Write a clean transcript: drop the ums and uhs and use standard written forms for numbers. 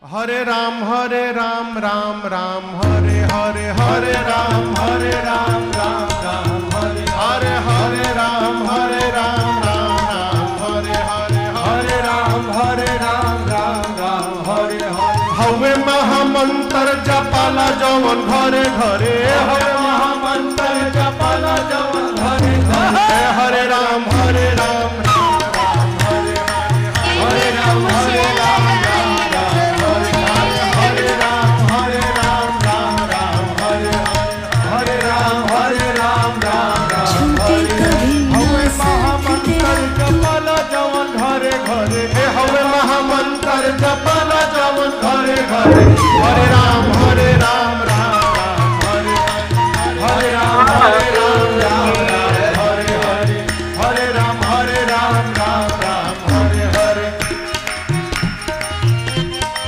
हरे राम राम राम हरे हरे हरे राम राम राम हरे हरे राम राम हरे हरे हरे राम राम हरे हरे हवे महामंत्र जपाला जवन घरे घरे हवे महामंत्र जपाला जवन घरे घरे हरे राम घरे हवे महामंत्र जपाला जवन घरे घरे हरे